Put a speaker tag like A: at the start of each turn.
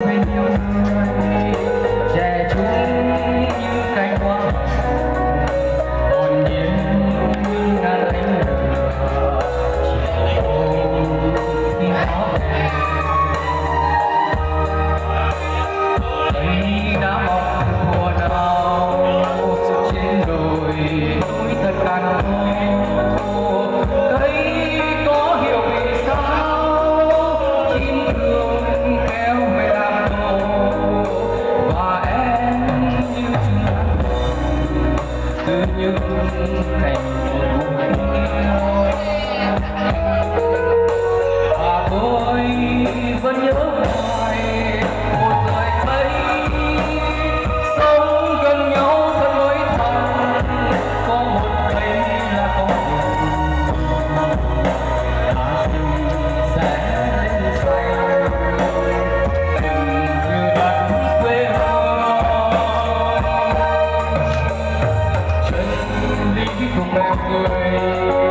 A: bên nhiều người trẻ trung như cánh hoa hồn nhiên như ngàn ánh lửa chiều khi gió về cây đã mọc mùa nào trên đồi núi thật cằn khô cây có hiểu vì sao chim thương kéo về làm tổ và em như chim nắng từ những cành buồn yêu và tôi vẫn nhớ hoài một lời thấy sống gần nhau thật mới thật có một cây là có và rừng sẽ lên xanh đừng như đất quê hương chân lý cùng em người